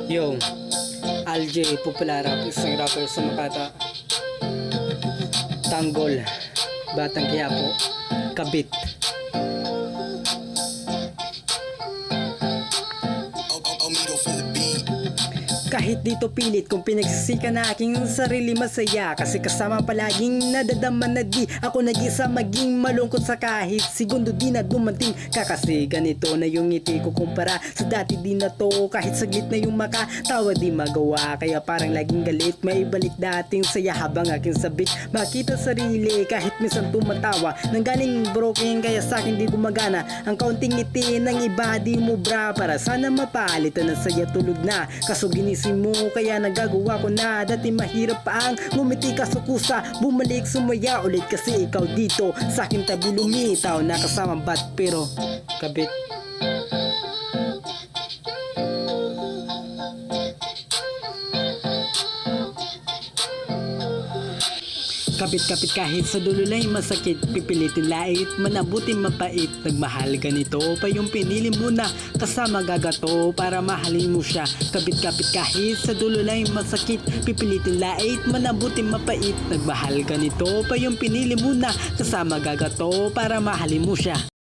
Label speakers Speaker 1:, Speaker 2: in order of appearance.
Speaker 1: Yo, Alj Populara, isang rapper sa Makata. Tanggol, Batang Quiapo, Kabit. Kahit dito pilit kung pinagsisika na aking sarili masaya, kasi kasama palaging nadadama na di ako nag-isa maging malungkot sa kahit segundo di na dumating ka, kasi ganito na yung ngiti ko kumpara sa dati di na to, kahit saglit na yung makatawa di magawa, kaya parang laging galit maibalik dating saya habang aking sabik makita sarili kahit minsan tumatawa nang galing broken, kaya sa akin di gumagana ang kaunting ngiti ng iba di mo bra, para sana mapalitan ng saya tulog na kaso ginising mo, kaya nagagawa ko na dati mahirap pa ang ngumiti kaso kusa bumalik sumaya ulit, kasi ikaw dito sa akin tabi lumitaw na kasamang bat pero kabit. Kapit-kapit kahit sa dulo lang masakit, pipilitin lait, manabuting mapait, nagmahal ganito pa yung pinili mo na kasama gagato para mahalin mo siya. Kapit-kapit kahit sa dulo lang masakit, pipilitin lait, manabuting mapait, nagmahal ganito pa yung pinili mo na kasama gagato para mahalin mo siya.